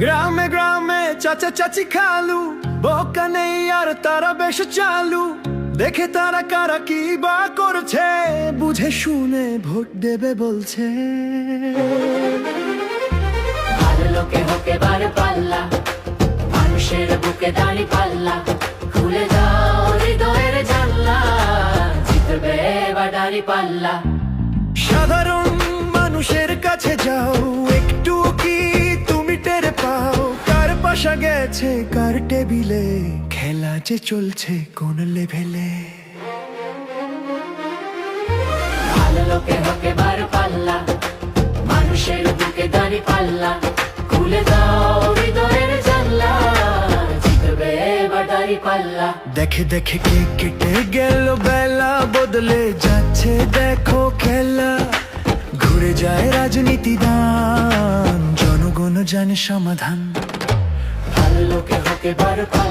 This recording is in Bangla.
গ্রামে গ্রামে চাচা চাচি খালু, বোকা নেই আর তারা বেশ চালু। দেখে তারা কারা কি বা করছে, বুঝে শুনে ভোট দেবে বলছে। ভালো লোকে হোকে বার পাল্লা, মানুষের বুকে দাঁড়ি পাল্লা। খুলে দাও হৃদয়ের জানলা, জিতবে এবার দাঁড়ি পাল্লা। সাধারণ মানুষের কাছে যাও, একটু কি তুমি টের পাও কার পাশা গেছে কার টেবিলে, খেলা যে চলছে কোন লেভেলে। ভালো লোকে হোকে বার পাল্লা, মানুষের বুকে দাঁড়ি পাল্লা। খুলে দাও হৃদয়ের জানলা, জিতবে এবার দাঁড়ি পাল্লা। দেখে দেখে কে কেটে গেল বেলা, বদলে যাচ্ছে দেখো খেলা। ঘুরে যায় রাজনীতি দান, জনগণ জানে সমাধান। ভালো লোকে হোকে বার পাল্লা।